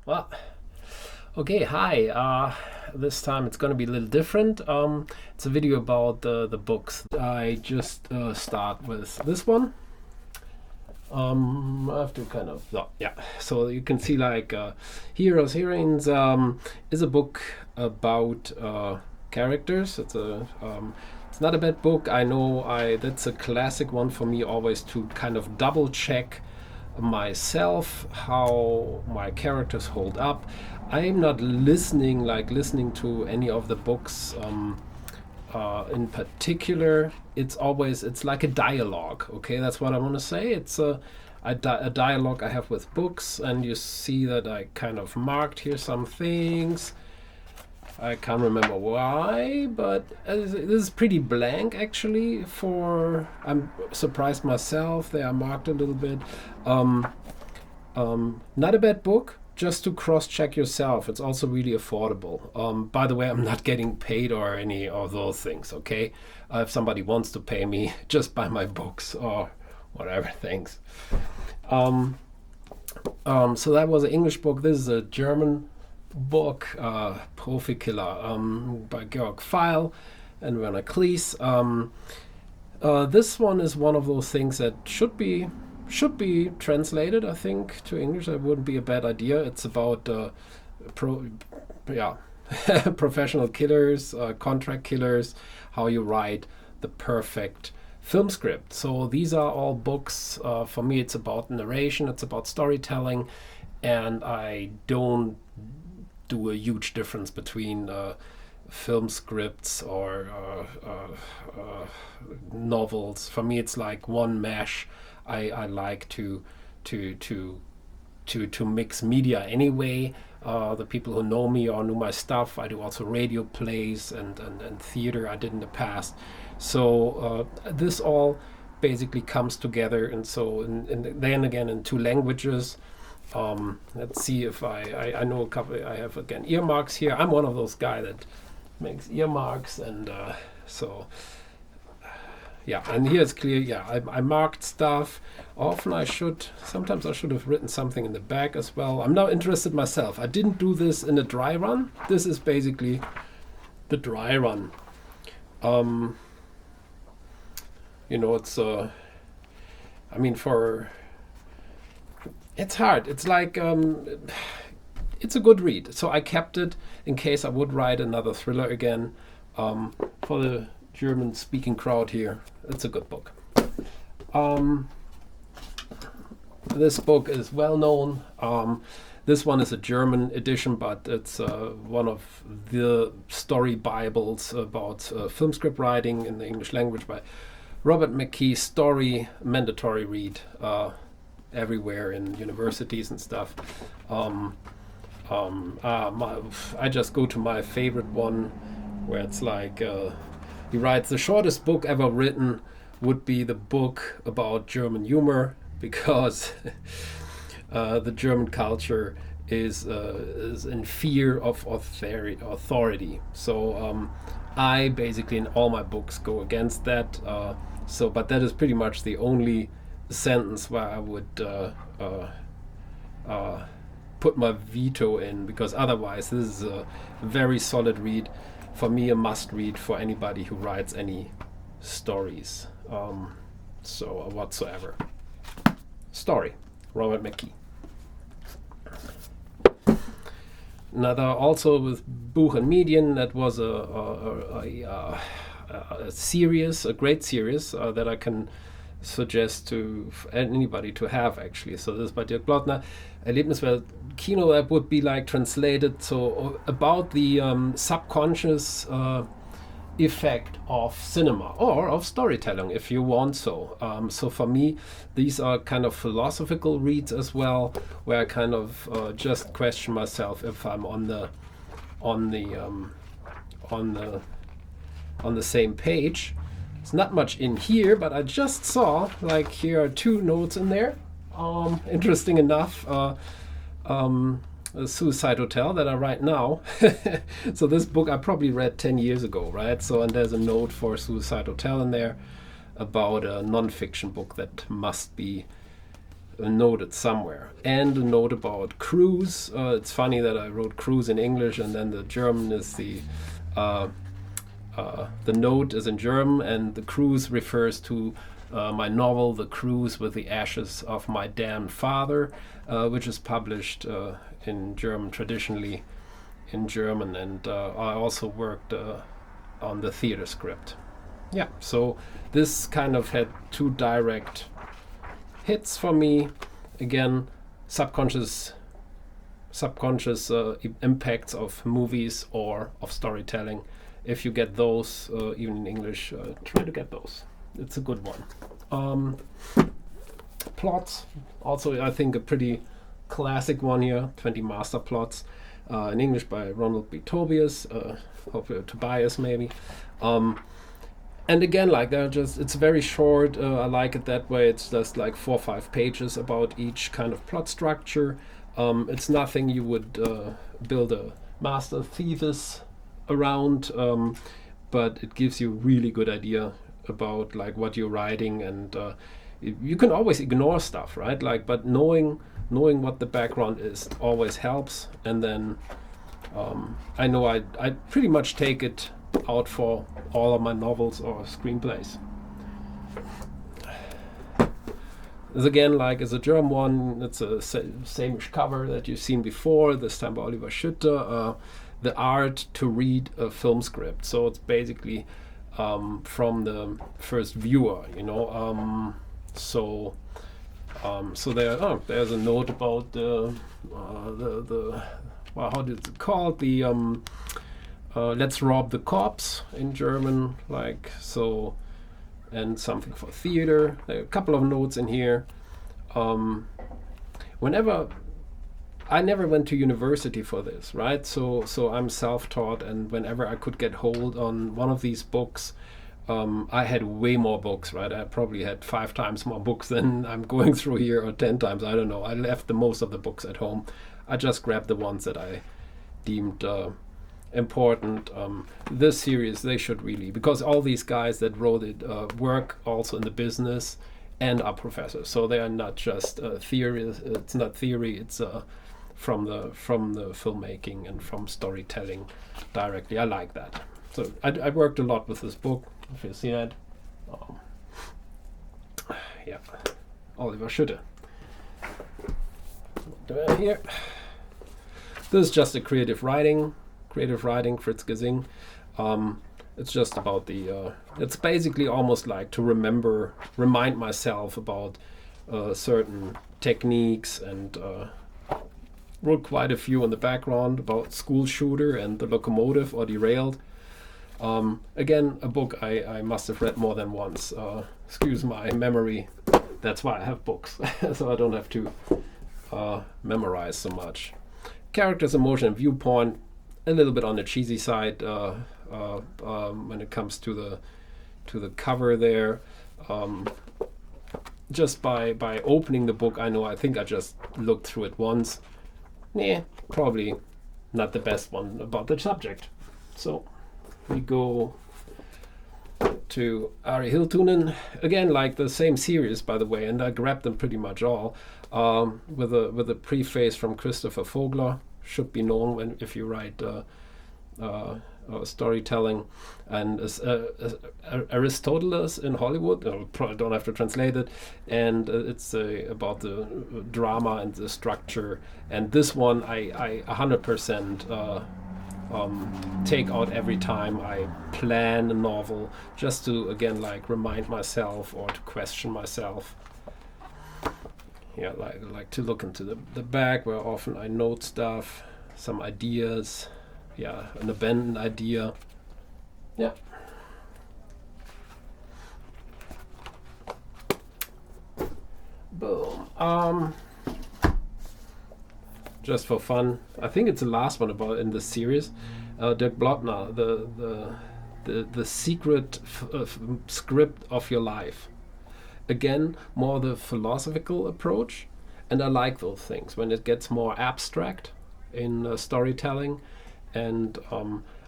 Well, okay, hi. This time it's going to be a little different. It's a video about the books. I just start with this one. I have to kind of, oh, yeah. So you can see like Heroes, Heroines is a book about characters. It's not a bad book. I know that's a classic one for me always to kind of double check myself how my characters hold up. I'm not listening to any of the books in particular. It's like a dialogue. Okay, that's what I want to say. It's a dialogue I have with books, and you see that I kind of marked here some things. I can't remember why, but this is pretty blank actually. I'm surprised myself. They are marked a little bit. Um, Not a bad book. Just to cross-check yourself. It's also really affordable. By the way, I'm not getting paid or any of those things. Okay, if somebody wants to pay me, just buy my books or whatever. Thanks. So that was an English book. This is a German book, Profikiller, by Georg Feil and Werner Klies. This one is one of those things that should be translated, I think, to English. That wouldn't be a bad idea. It's about yeah, professional killers, contract killers, how you write the perfect film script. So these are all books. For me, it's about narration, it's about storytelling, and I don't do a huge difference between film scripts or novels. For me, it's like one mesh. I like to mix media anyway. The people who know me or know my stuff, I do also radio plays and theater I did in the past. So this all basically comes together, and so then again in two languages. Let's see if I know a couple. I have again earmarks here. I'm one of those guys that makes earmarks, and so yeah. And here it's clear. Yeah, I marked stuff. Sometimes I should have written something in the back as well. I'm now interested myself. I didn't do this in a dry run. This is basically the dry run. It's I mean for. It's hard. It's like it's a good read. So I kept it in case I would write another thriller again. For the German-speaking crowd here, it's a good book. This book is well known. This one is a German edition, but it's one of the story bibles about film script writing in the English language by Robert McKee. Story, mandatory read. Everywhere in universities and stuff. I just go to my favorite one, where it's like he writes the shortest book ever written would be the book about German humor, because the German culture is in fear of authority. So I basically in all my books go against that. But that is pretty much the only sentence where I would put my veto in, because otherwise this is a very solid read. For me, a must read for anybody who writes any stories whatsoever. Story, Robert McKee. Another also with Buch and Medien, that was a series, a great series that I can suggest to anybody to have actually. So this is by Dirk Blottner. Erlebniswelt Kino, that would be like translated, so about the subconscious effect of cinema or of storytelling, if you want. So for me, these are kind of philosophical reads as well, where I kind of just question myself if I'm on the same page. It's not much in here, but I just saw, like, here are two notes in there. Interesting enough, a Suicide Hotel that I write now. So this book I probably read 10 years ago, right? So, and there's a note for Suicide Hotel in there about a non-fiction book that must be noted somewhere. And a note about cruise. It's funny that I wrote cruise in English, and then the German is the note is in German, and the cruise refers to my novel, The Cruise with the Ashes of My Damned Father, which is published in German, traditionally in German, and I also worked on the theater script. Yeah, so this kind of had two direct hits for me. Again, subconscious impacts of movies or of storytelling. If you get those, even in English, try to get those. It's a good one. Plots, also I think a pretty classic one here, 20 Master Plots, in English by Ronald B. Tobias, Tobias maybe. And again, like it's very short. I like it that way. It's just like 4 or 5 pages about each kind of plot structure. It's nothing you would build a master thesis around, but it gives you a really good idea about like what you're writing, and you can always ignore stuff, right? Like, but knowing what the background is always helps. And then I know I pretty much take it out for all of my novels or screenplays. This again, like, is a German one. It's a same-ish cover that you've seen before, this time by Oliver Schütte. The art to read a film script. So it's basically from the first viewer, you know. So there's a note about the well, how did it called, the let's rob the cops in German, like so, and something for theater. There are a couple of notes in here. Whenever I never went to university for this, right? So I'm self-taught, and whenever I could get hold on one of these books, I had way more books, right? I probably had 5 times more books than I'm going through here, or 10 times, I don't know. I left the most of the books at home. I just grabbed the ones that I deemed important. This series, they should really, because all these guys that wrote it work also in the business and are professors. So they are not just theory. It's not theory. It's from the filmmaking and from storytelling directly. I like that. So I worked a lot with this book. If you see that, yeah, Oliver Schütte. Here, this is just a creative writing, Fritz Gesing. It's just about the. It's basically almost like to remind myself about certain techniques, and wrote quite a few in the background about School Shooter and The Locomotive or Derailed. Again, a book I must have read more than once. Excuse my memory. That's why I have books, so I don't have to memorize so much. Characters, emotion, and viewpoint, a little bit on the cheesy side when it comes to the cover there. Just by opening the book, I think I just looked through it once. Probably not the best one about the subject. So we go to Ari Hiltunen, again, like the same series, by the way, and I grabbed them pretty much all, with a preface from Christopher Vogler. Should be known if you write storytelling, and Aristoteles in Hollywood. I probably don't have to translate it, and it's about the drama and the structure. And this one I 100% take out every time I plan a novel, just to again like remind myself or to question myself. Yeah, like to look into the back where often I note stuff, some ideas. Yeah, an abandoned idea. Yeah. Boom. Just for fun, I think it's the last one about in this series. Dirk Blotner, the secret script of your life. Again, more the philosophical approach, and I like those things when it gets more abstract in storytelling. And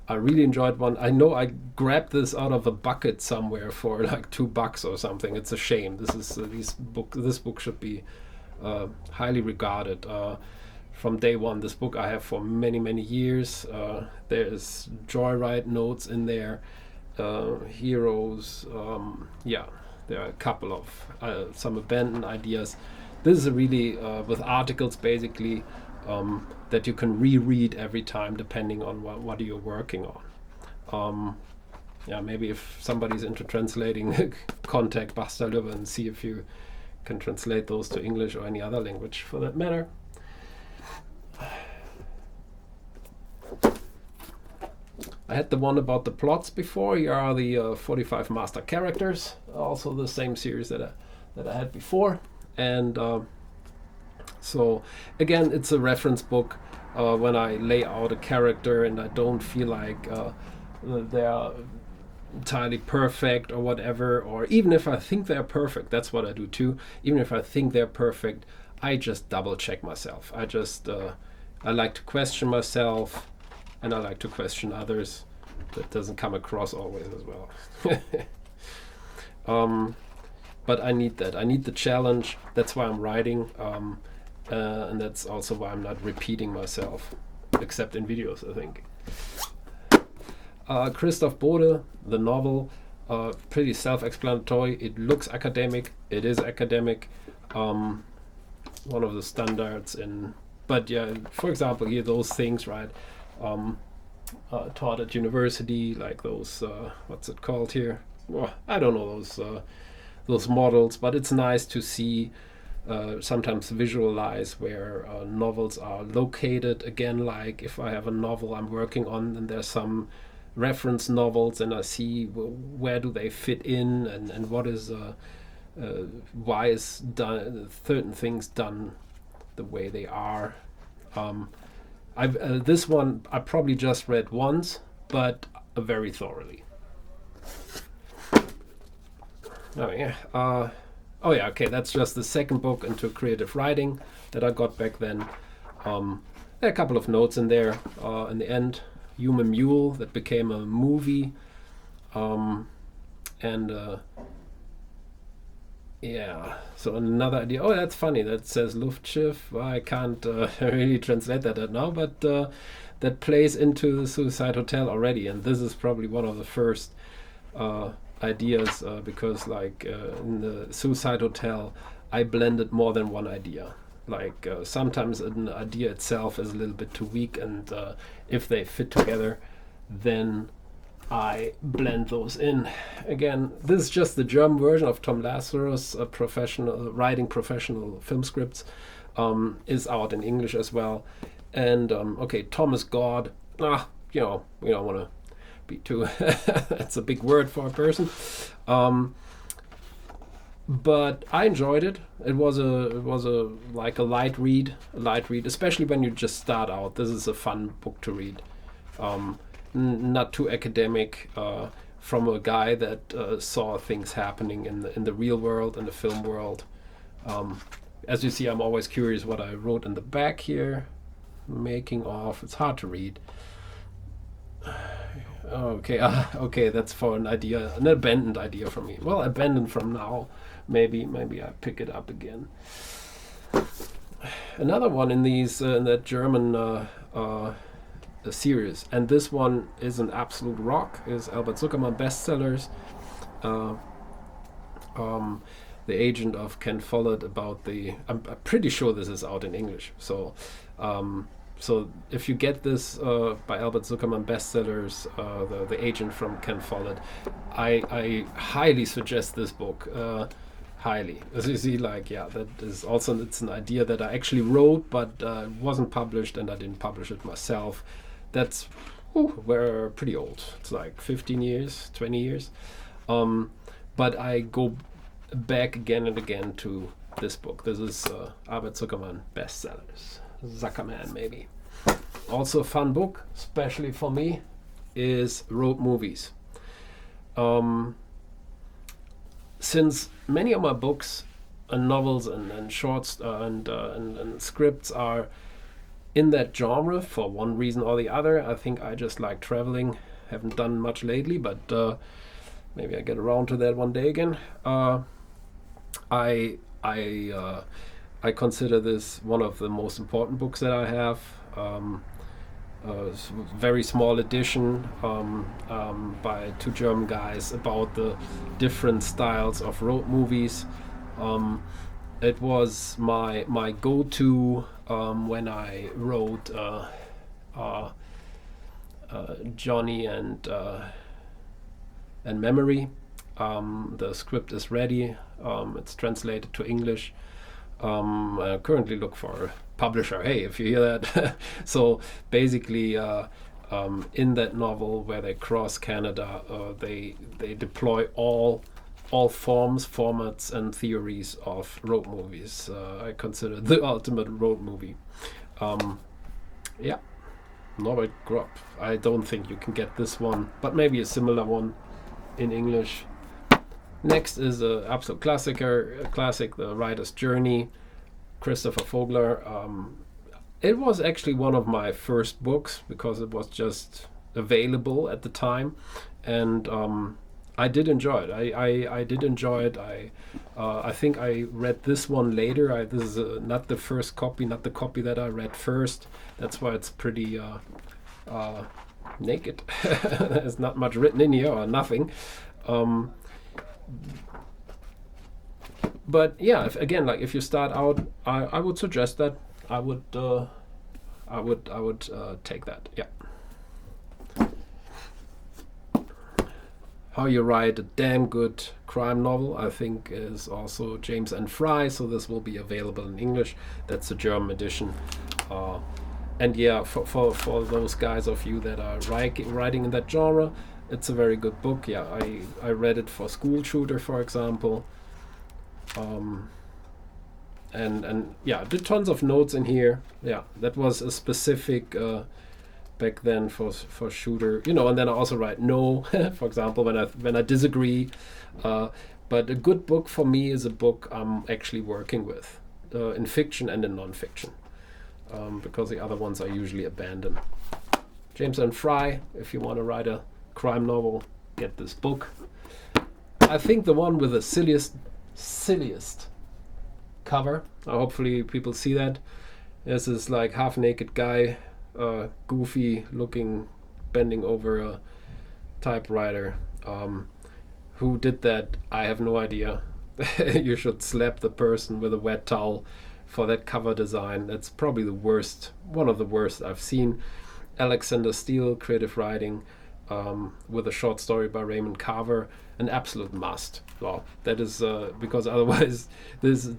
I really enjoyed one. I know I grabbed this out of a bucket somewhere for like $2 or something. It's a shame. This book should be highly regarded. From day one, this book I have for many, many years. There's joyride notes in there, heroes. Yeah, there are a couple of some abandoned ideas. This is a really with articles basically that you can reread every time depending on what you're working on. Yeah, maybe if somebody's into translating, contact Bastelöwe and see if you can translate those to English or any other language for that matter. I had the one about the plots before. Here are the 45 master characters, also the same series that I had before. And so again, it's a reference book when I lay out a character and I don't feel like they're entirely perfect or whatever, or even if I think they're perfect, that's what I do too. Even if I think they're perfect, I just double check myself. I like to question myself, and I like to question others. That doesn't come across always as well. But I need that. I need the challenge. That's why I'm writing, and that's also why I'm not repeating myself, except in videos, I think. Christoph Bode, the novel, pretty self-explanatory. It looks academic. It is academic. One of the standards in. But yeah, for example, here those things, right? Taught at university, like those. What's it called here? Well, I don't know those models, but it's nice to see. Sometimes visualize where novels are located. Again, like if I have a novel I'm working on, and there's some reference novels, and I see where do they fit in, and what is why is done certain things done the way they are. This one I probably just read once, but very thoroughly. Oh yeah. Oh yeah. Okay, that's just the second book into creative writing that I got back then. There are a couple of notes in there. In the end, Human Mule that became a movie, and yeah. So another idea. Oh, that's funny. That says Luftschiff. Well, I can't really translate that now, but that plays into the Suicide Hotel already, and this is probably one of the first ideas because, like in the Suicide Hotel, I blended more than one idea. Like sometimes an idea itself is a little bit too weak, and if they fit together, then I blend those in. Again, this is just the German version of Tom Lazarus, a writing professional film scripts, is out in English as well. And okay, Tom is God. We don't want to be too. That's a big word for a person. But I enjoyed it. It was a like a light read, especially when you just start out. This is a fun book to read. Not too academic, from a guy that saw things happening in the real world, in the film world. As you see, I'm always curious what I wrote in the back here. Making of. It's hard to read. Okay, that's for an abandoned idea from me. Well, abandoned from now. Maybe I pick it up again. Another one in that German series, and this one is an absolute rock, is Albert Zuckerman bestsellers. The Agent of Ken Follett about I'm pretty sure this is out in English. So if you get this by Albert Zuckerman bestsellers, the Agent from Ken Follett, I highly suggest this book. Highly, as you see, that is also, it's an idea that I actually wrote, but wasn't published, and I didn't publish it myself. We're pretty old. It's like 15 years, 20 years. But I go back again and again to this book. This is Albert Zuckerman bestsellers. Zuckerman, maybe. Also a fun book, especially for me, is Road Movies. Since many of my books and novels and shorts and scripts are in that genre for one reason or the other, I think I just like traveling. Haven't done much lately, but maybe I get around to that one day again. I I consider this one of the most important books that I have. Very small edition by two German guys about the different styles of road movies. It was my go-to when I wrote Johnny and Memory. The script is ready. It's translated to English. I currently look for a publisher. Hey, if you hear that. So basically, in that novel where they cross Canada, they deploy all forms, formats, and theories of road movies. I consider the ultimate road movie. Yeah, Norbert Gropp. I don't think you can get this one, but maybe a similar one in English. Next is an absolute classic, The Writer's Journey, Christopher Vogler. It was actually one of my first books because it was just available at the time, and I did enjoy it. I did enjoy it. I think I read this one later. This is not the first copy, not the copy that I read first. That's why it's pretty naked. There's not much written in here or nothing. But yeah, if you start out, I would suggest that. I would take that. Yeah. How You Write a Damn Good Crime Novel, I think, is also James and Fry, so this will be available in English. That's the German edition. And yeah, for those guys of you that are writing in that genre, it's a very good book. Yeah, I read it for School Shooter, for example. And yeah, did tons of notes in here. Yeah, that was a specific back then for Shooter, and then I also write no, for example, when I disagree. But a good book for me is a book I'm actually working with in fiction and in non-fiction, because the other ones I usually abandon. James and Fry, if you want to write a crime novel, get this book. I think the one with the silliest cover, hopefully people see that, there's this like half-naked guy, goofy looking, bending over a typewriter. Who did that? I have no idea. You should slap the person with a wet towel for that cover design. That's probably the worst, one of the worst I've seen. Alexander Steele, creative writing, with a short story by Raymond Carver, an absolute must. Well, that is because otherwise,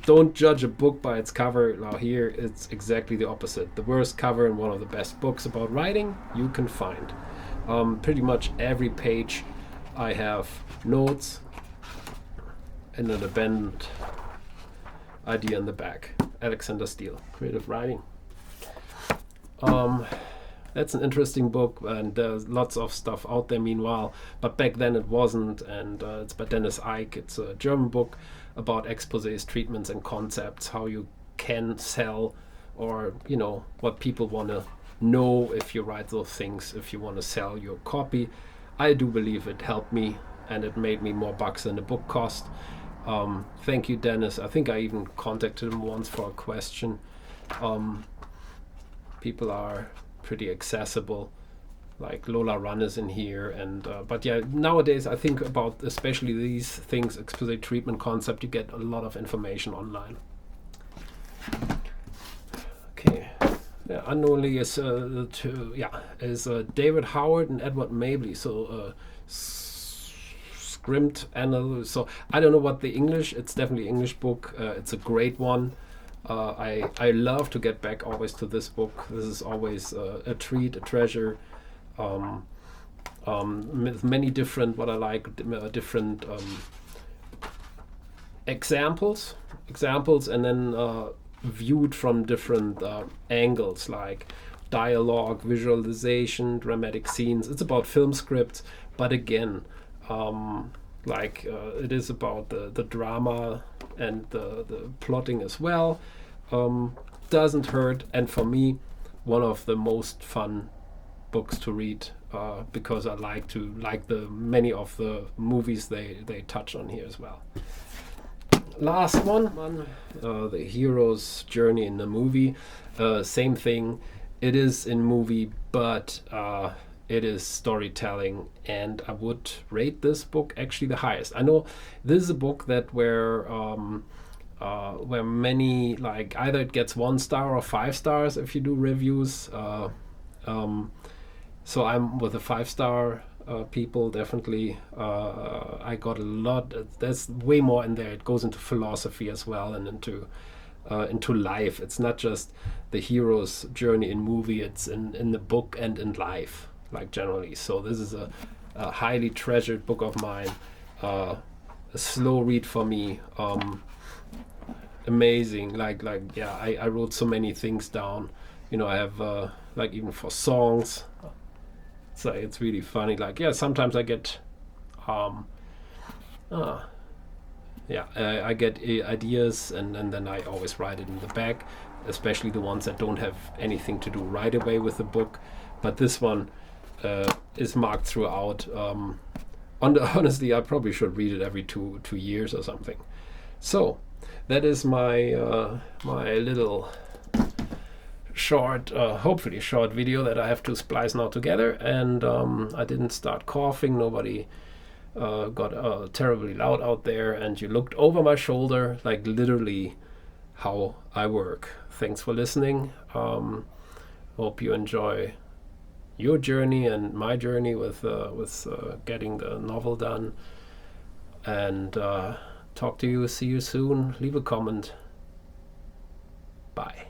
don't judge a book by its cover. Now here, it's exactly the opposite. The worst cover and one of the best books about writing you can find. Pretty much every page I have notes and an abandoned idea in the back. Alexander Steele, creative writing. That's an interesting book, and there's lots of stuff out there meanwhile, but back then it wasn't, and it's by Dennis Ike. It's a German book about exposés, treatments, and concepts, how you can sell, or what people want to know if you write those things, if you want to sell your copy. I do believe it helped me, and it made me more bucks than the book cost. Thank you, Dennis. I think I even contacted him once for a question. People are pretty accessible, like Lola Run is in here, and but yeah, nowadays I think about especially these things, exposé, treatment, concept, you get a lot of information online. Okay, yeah, unknowingly is David Howard and Edward Mabley, so script analyst. So I don't know what the English. It's definitely an English book. It's a great one. I love to get back always to this book. This is always a treat, a treasure. With many different, what I like, different examples, and then viewed from different angles, like dialogue, visualization, dramatic scenes. It's about film scripts, but again, it is about the drama and the plotting as well. Doesn't hurt, and for me, one of the most fun books to read, because I like the many of the movies they touch on here as well. last one, the hero's journey in the movie. Same thing. It is in movie, but it is storytelling, and I would rate this book actually the highest. I know this is a book that where many, like, either it gets 1 star or 5 stars if you do reviews. So I'm with the 5 star people, definitely. I got a lot. There's way more in there. It goes into philosophy as well, and into life. It's not just the hero's journey in movie. It's in the book and in life, like, generally. So this is a highly treasured book of mine. A slow read for me. Amazing. Like yeah. I wrote so many things down. I have like, even for songs. So it's really funny. Like, yeah, sometimes I get I get ideas, and then I always write it in the back, especially the ones that don't have anything to do right away with the book. But this one is marked throughout. Honestly, I probably should read it every two years or something. So that is my my little short, hopefully short video that I have to splice now together. And I didn't start coughing. Nobody got terribly loud out there, and you looked over my shoulder, like, literally how I work. Thanks for listening. Hope you enjoy your journey and my journey with getting the novel done. And see you soon. Leave a comment. Bye.